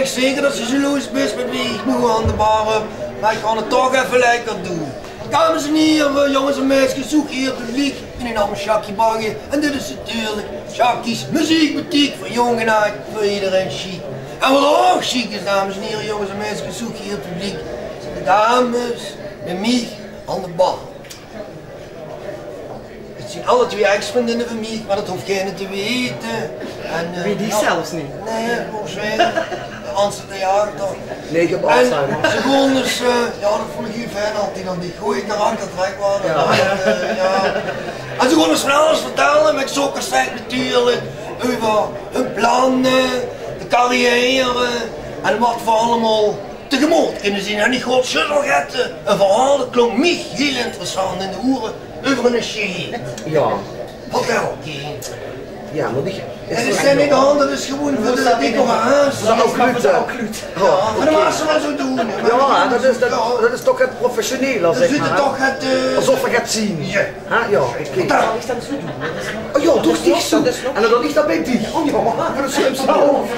Zeker dat ze zo los best met wie ik nu aan de bar heb, maar ik ga het toch even lekker doen. Dames en heren, jongens en meisjes, zoek hier het publiek. Mijn naam is Jackie Bagge en dit is natuurlijk Jackie's muziekboutique voor jong en oud, voor iedereen chic. En wat ook chic is, dames en heren, jongens en meisjes, zoek hier het publiek. De dames met mij aan de bar. Het zijn alle twee ex-vriendinnen van mij, maar dat hoeft geen te weten. En, weet die zelfs niet? Nee, volgens mij. De jaren toch. Nee, gebaat zijn. Ze gewoon dus, ja dat vond ik heel fijn altijd, dan die goeie karakter trek waren. Ja. En ze gewoon eens van alles vertellen, met sokkerstrijk natuurlijk, over hun plannen, de carrière en wat voor allemaal tegemoet kunnen zien. En die grote schuttelgetten, een verhaal dat klonk mij heel interessant in de oren over een shit. Ja. Vertel. Ja, maar die... En dat zijn niet aan, dat is gewoon voor de decoratie. Dat is ook goed. Ja, maar dat was ze wel zo doen. Ja, dat is toch het professionele, zeg maar. We zitten toch het... Alsof we het zien. Ja. Ja, oké. Oh ja, toch niet zo. En dan ligt dat bij die. Oh ja, dat is zo.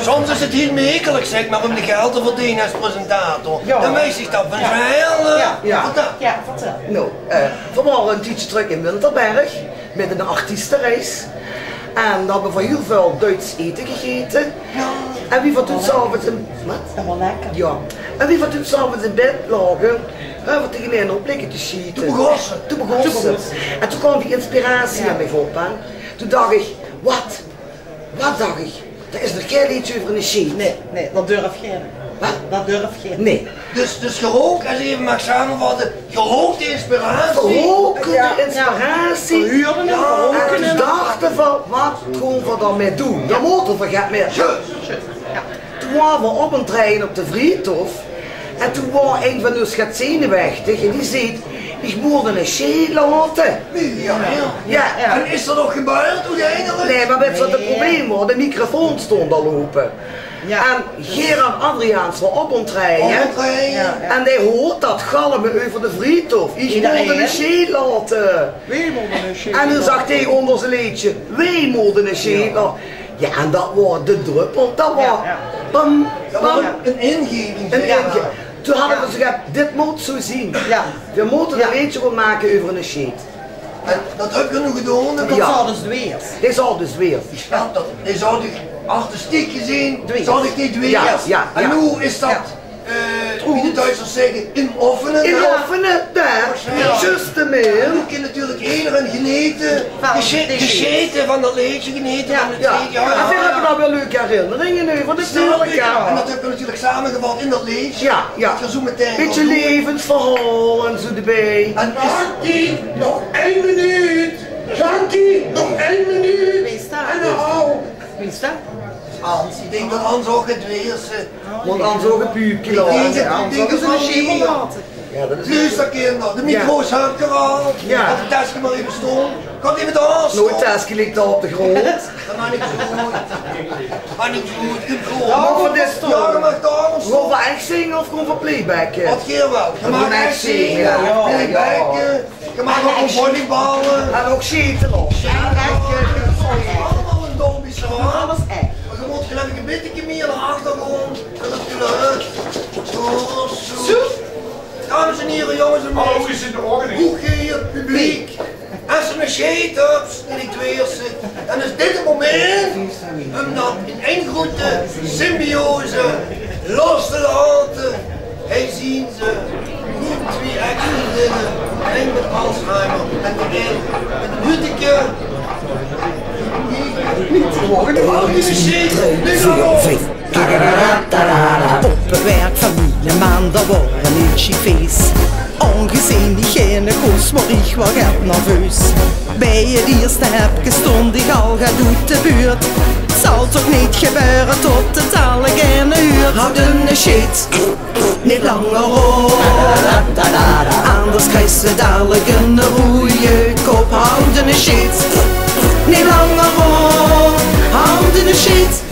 Soms is het heel mekelijk, zeg maar, om de geld te verdienen als presentator. Dan weet zich dat van heel... Ja, vertel. Nou, we waren een tijdje terug in Winterberg, met een artiestenreis. En we hebben van heel veel Duits eten gegeten. En wie van toen s'avonds in... Wat? Dat was lekker. Ja. En wie van toen s'avonds in bed lagen, hebben we tegen mij nog blikken te schieten. Toen begon ze. En toen kwam die inspiratie aan mij op. Hè. Toen dacht ik, wat? Wat dacht ik? Er is nog geen iets over een sheet. Nee, dat durf geen. Wat? Dat durf geen. Nee. Dus gerookt, als je even mag samenvatten, gerookt de inspiratie. Geroken de inspiratie. Verhuurden hem, En toen dachten van, wat gaan we daarmee doen? De motor vergeet meer. Toen waren we op een trein op de Vriethof. En toen was een van ons gaat zenuwachtig en die zei, ik moet een shit laten. Ja. En is er nog gebeurd uiteindelijk? Nee, maar weet je wat het probleem was? De microfoon stond al open. Ja. En Gerard Adriaans was op ons rijden. En hij hoort dat galmen over de Vriethof. Ik moet een shit laten. En dan zag hij onder zijn liedje, wij moeten een shit laten. Ja, en dat was de druppel. Dat was bam, bam. Een ingeving. Toen hadden we gezegd, dit moet zo zien. We moeten er eentje van maken over een sheet. En dat heb je nu gedaan? Dat zal dus weer. Dit zal dus weer. Ik snap dat. Dit zou ik artistiek gezien, zou ik niet weer. Ja. En hoe is dat, hoe de Duitsers zeggen, in offenen? In offenen, daar. Just de meer. En ook in natuurlijk iedereen geneten, gescheten van dat leedje, geneten van het leedje. En we hebben daar wel leuke herinneringen over, natuurlijk. En dat heb je natuurlijk samengevat in dat leedje. Ja. Beetje levensverhaal en zo erbij. En Jackie, nog 1 minuut. Jackie, nog 1 minuut. Wie is dat? En een hou. Wie is dat? Hans, ik denk dat Hans ook het weerse. Want Hans ook een puupje laten. Ik denk dat een schema laten. Ja, dat is luisterkinder, de micro's heb ik gehaald. Had de tasje maar even stond. Kan die met de haast? Nooit tasje ligt daar op de grond. Dat mag niet zo goed. Maar niet zo goed, ik heb Ja, voor dit stond. Ja, je mag daar ons. Gewoon voor echt zingen of gewoon voor playbacken? Wat keer wel. Je mag echt zingen, playbacken. Je mag ook een volleyballen. En ook schieten op. Allemaal een dombische hoor. Alles echt. Maar je moet geloof ik een beetje meer naar achter gaan. En dat geluid. Zo. Dames en heren, jongens en meisjes. Hoe geef het publiek? Als ze een scheet hebt in die tweerse, dan is dit het moment om dat in één grote symbiose los te laten. Hij zien ze, niet twee ex-vriendinnen, één met Alzheimer en de een met een hutje. Poppenwerk, Familienmann, da war ein Ilchi-Fes. Angesehen, ich eine Kuss, war ich war grad nervös. Bij het eerste heb stond ik al gaat uit de buurt. Het zal toch niet gebeuren tot het algemene uur. Houden de shit niet langer op, anders krijg je dadelijk een rode kop. Houden de shit niet langer op, houden de shit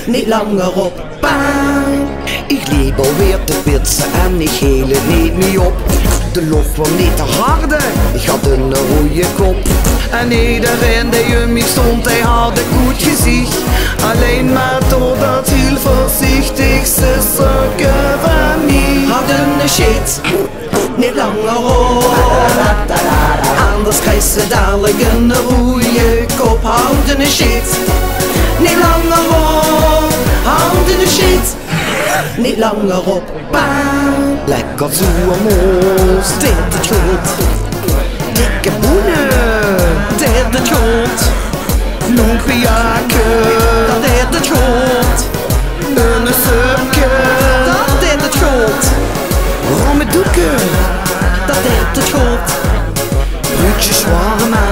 niet langer op. Bang. Ik liep alweer te pitsen en ik heel het niet meer op. De lof was niet te harde, ik had een rode kop. En iedereen die om mij stond, hij had een goed gezicht. Alleen maar doordat heel voorzichtig ze zakken van mij. Houden de shit niet langer op, anders krijg je dadelijk een rode kop. Houden de shit niet langer op, houden de shit niet langer op. Baan. Lekker zoermoes, dit het goed. Dikke boenen, dit het goed. Lumpiaken, dat dit het goed. Een supje, dat dit het goed. Rommedoeken, dat dit het goed. Broodjes shawarma,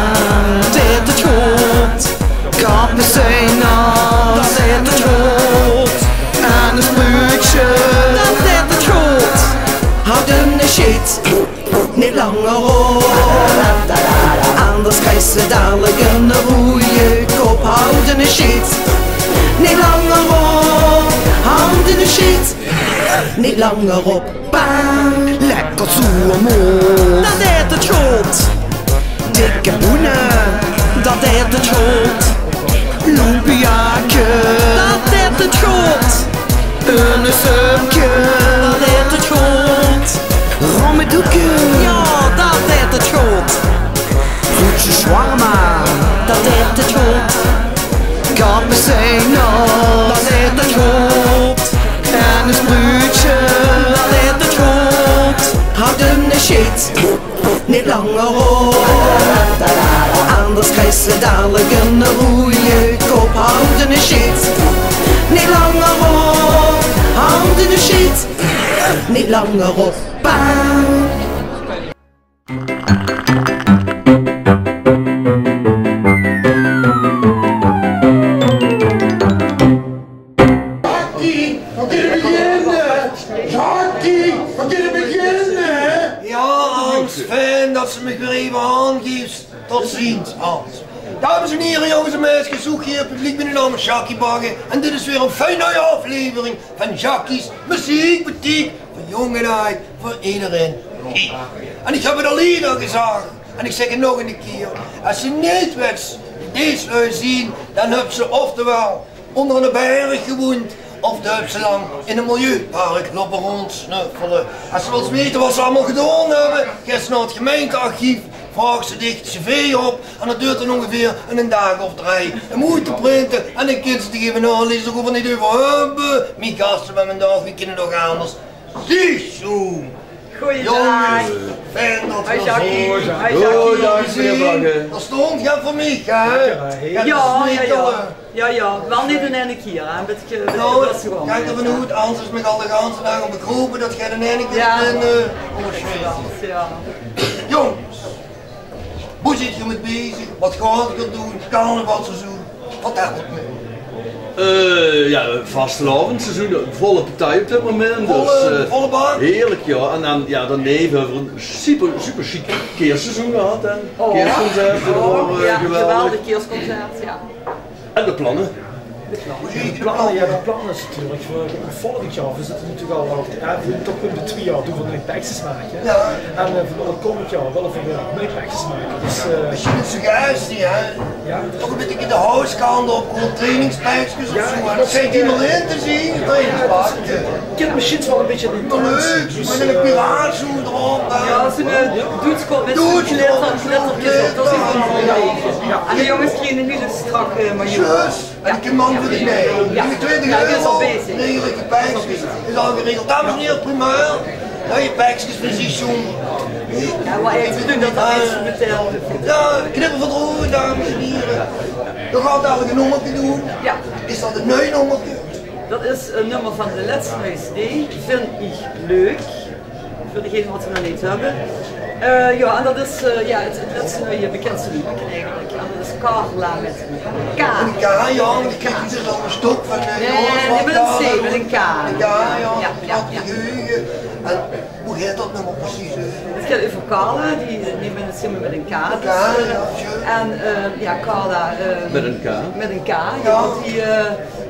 dit het goed. Kapmezijnen, dat dit het goed. En een spuitje, dat dit het goed. Houden de shit niet langer op, anders krijg je dadelijk een rode kop. Houden de shit niet langer op, houden de shit niet langer op. Bang. Lekker zoermoes, dat deed het goed. Dikke boenen, dat deed het goed. Lumpiaken, dat deed het goed. Een supje, dat deed het goed. Rommedoeken, ja, dat deed het goed. Broodjes shawarma, dat deed het goed. Kapmezijnen, dat deed het goed. En een spuitje, dat deed het goed. Houden de shit niet langer op, anders krijg je dadelijk een rode kop. Houden de shit niet langer op, houden de shit niet langer op. Bang. Ja, Hans, fijn dat ze me weer even aangeeft. Tot ziens, Hans. Dames en heren, jongens en meisjes, zoek hier publiek, mijn naam is Jackie Bagge. En dit is weer een fijne aflevering van Jackie's Muziekboutique. Voor jong en oud, voor iedereen. En ik heb het al eerder gezegd, en ik zeg het nog een keer. Als je niet wilt deze lui zien, dan heb ze oftewel onder een berg gewoond, of de heb ze lang in een milieupark lopen rondsnuffelen. Als ze wilt weten wat ze allemaal gedaan hebben, ga ze naar het gemeentearchief. Vraag ze dicht cv op en dat duurt dan ongeveer een dag of 3. Dan moet je printen en dan kun je ze geven aanlezen, ik hoef er niet over hebben. Mijn gasten van vandaag, we kunnen nog anders. Ziezo! Goeiedag! Fijn dat Hoi we Jackie! Hoi Jackie! Dat stond ja voor mij, hè? Ja, wel niet een ene keer, hè? Nou, kijk er vanuit, anders is me al de ganse dag op bekropen dat jij de ene keer in jongens, hoe zit je met bezig? Wat gaat je doen? Carnavalseizoen? Vertel het me. Ja, vastelavondseizoen, volle partij op dit moment. Volle baan? Heerlijk, ja. En dan, ja, daarneven hebben we een super chic keerseizoen gehad. Kerstconcert, geweldig kerstconcert, ja. En de plannen. De plannen is natuurlijk voor volgend jaar. We zitten natuurlijk al toch de 2 jaar doen we nog pakjes maken. Ja. En voor het komend jaar willen we weer meer pakjes maken. Dus, misschien het zo juist niet, hè? Ja, toch een beetje in de huiskant op, gewoon trainingspijpjes of zo. Dat zijn die maar in te zien, trainingspijpjes. Ik heb misschien wel een beetje de leuk, met een piraatzoen erop. Ja, zo'n doetskop met glittertjes op, dat is wel een beetje. En de jongens kregen nu de strak majoor. En ik heb man voor de mee. Ja, die is al bezig. Redelijke pijpjes is al geregeld. Dames en heren, primeur. Nou, je pijpjes precies zo'n. Ja, maar even doen dat instrumentaal. Ja, knippen van de oren, dames en heren. Dan gaat dadelijk een nummertje doen. Ja. Is dat een nieuw nummertje? Dat is een nummer van de laatste CD, vind ik leuk. Voor degenen wat ze nog niet hebben. Ja, en dat is het is je bekendste lied eigenlijk. En dat is Carla met een K. Een K, ja, dan krijg je er dan een stok van. Nee, met een C, met een K. Ja. En hoe heet dat nummer precies? Het gaat over Carla, die neemt het zimmer met een K. En Carla. Met een K? Met een K, ja. Want die,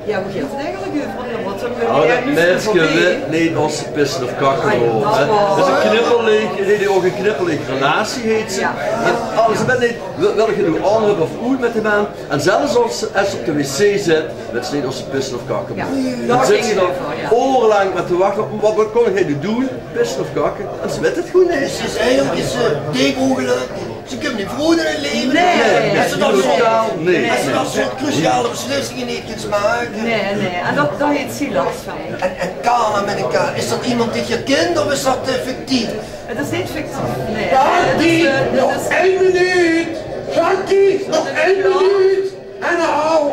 hoe gaat het eigenlijk over? Dat mensen weet niet als ze pissen of kakken horen. Het is een knippelig, ook een knippelige relatie heet ze. En als ze niet welke genoeg aan hebben of goed met de man. En zelfs als ze op de wc zit, weet ze niet als ze pissen of kakken horen. Dan zit ze dan orenlang met te wachten, wat kon hij nu doen? Pissen of kakken? En ze weet het goed niet. Ze is eigenlijk deegogelijk. Ze kunnen niet vroeger in leven. Nee. Als ze dat soort cruciale beslissingen niet kunnen maken. Nee. En dat heeft ze last van. En Carla met een K, is dat iemand die je kent of is dat fictief? Het is niet fictief. Nee. Jackie, nog 1 minuut! Jackie, nog 1 minuut! En nou!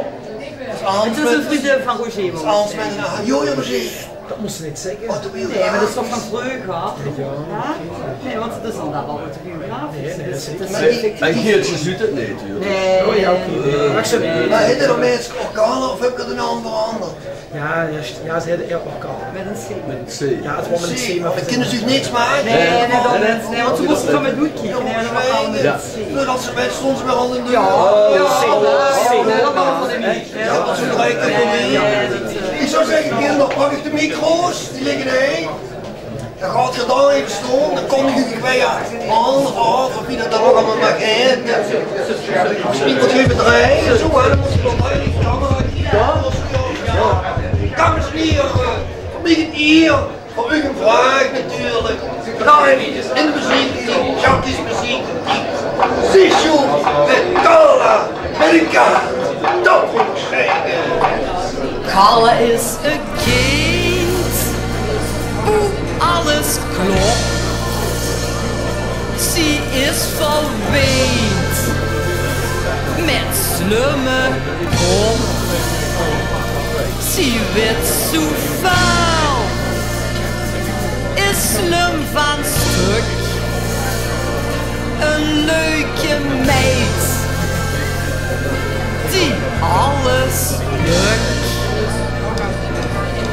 Het is een vriendin van Roger. Als met een jojo Roger. Dat moest ze niet zeggen. Nee, maar dat is toch van vroeger? Ja. Nee, want het is dan daar altijd biografisch. En Geertje ziet het niet natuurlijk. Nee. Maar heet er dan mensen orkanen of heb ik er een naam veranderd? Ja, ze hadden orkaan. Met een C. Met een C. Ja, het was met een C, maar we kunnen zich niks maken. Nee, want ze moesten van met doekje. Dat ze bij soms wel al in de... Dat is een rijke ik zou zeggen, kinderen, pak ik de micro's, die liggen er. Dan gaat je daar even staan, dan kom ik weer handen af, of wie dat dan ook allemaal mag eten. Misschien wat je bedrijf, zo, dan moet je wel bij die camera dames en heren, voor mij hier, voor u een vraag natuurlijk. Live in de muziek, Jackie's muziek, Sishu met Carla, met een K, dat moet ik zeggen. Carla is een kind, hoe alles klopt. Ze is verweend met slimme kop. Ze weet zo vuil, is slim van stuk. Een leuke meid, die alles lukt.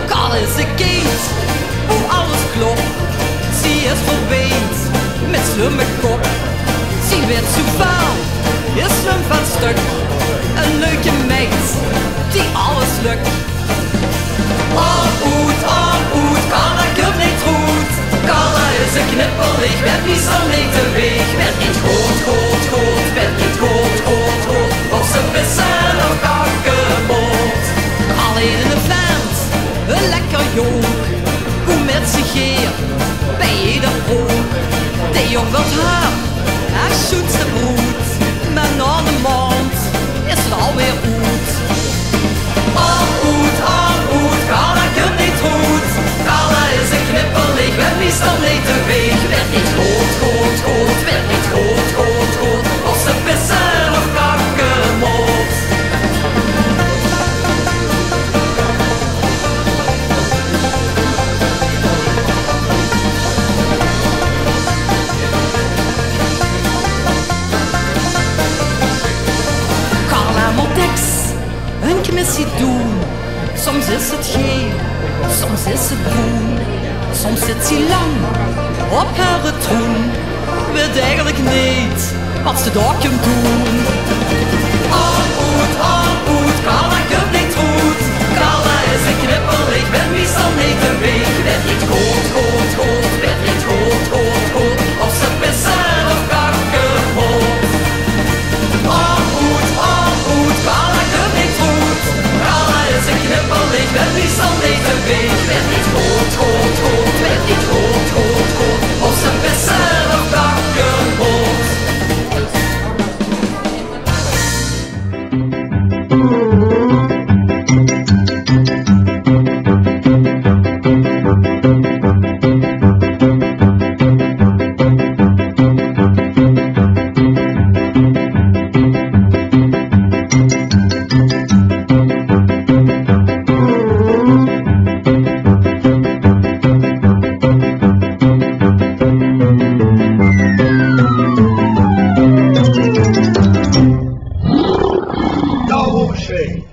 Carla is een kind, hoe alles klopt. Ze is verweend met slimme kop. Ze werd zo vuil, is slim van stuk. Een leuke meid, die alles lukt. Oud, Carla komt niet goed. Carla is een knippelig, werd niet zo niet te weeg. Werd niet groot, werd niet groot. Of ze pissen of kakken moet. Alleen in de vent, een lekker jong. Hoe met zich geer, bij ieder oog. De jong wil haar, haar zoetste broed. Maar na de maand is het alweer goed. Oud, Carla komt niet goed. Carla is een knippelig, werd meestal niet te weeg. Werd niet groot, werd niet groot. Of ze pissen of kakken moet. Carla moet niks, een commissie doen. Soms is het geel, soms is het groen. Soms zit ze lang op haar troon. Weet eigenlijk niet wat ze daar kunt doen. Oud, Carla komt niet goed. Carla is een knippelig, werd meestal niet te weeg. Werd niet groot, werd niet groot. Of ze pissen of kakken moet. Oud, Carla komt niet goed. Carla is een knippelig, werd meestal niet te weeg. Werd niet groot, werd niet groot. Of ze pissen of kakken moet. Rocher.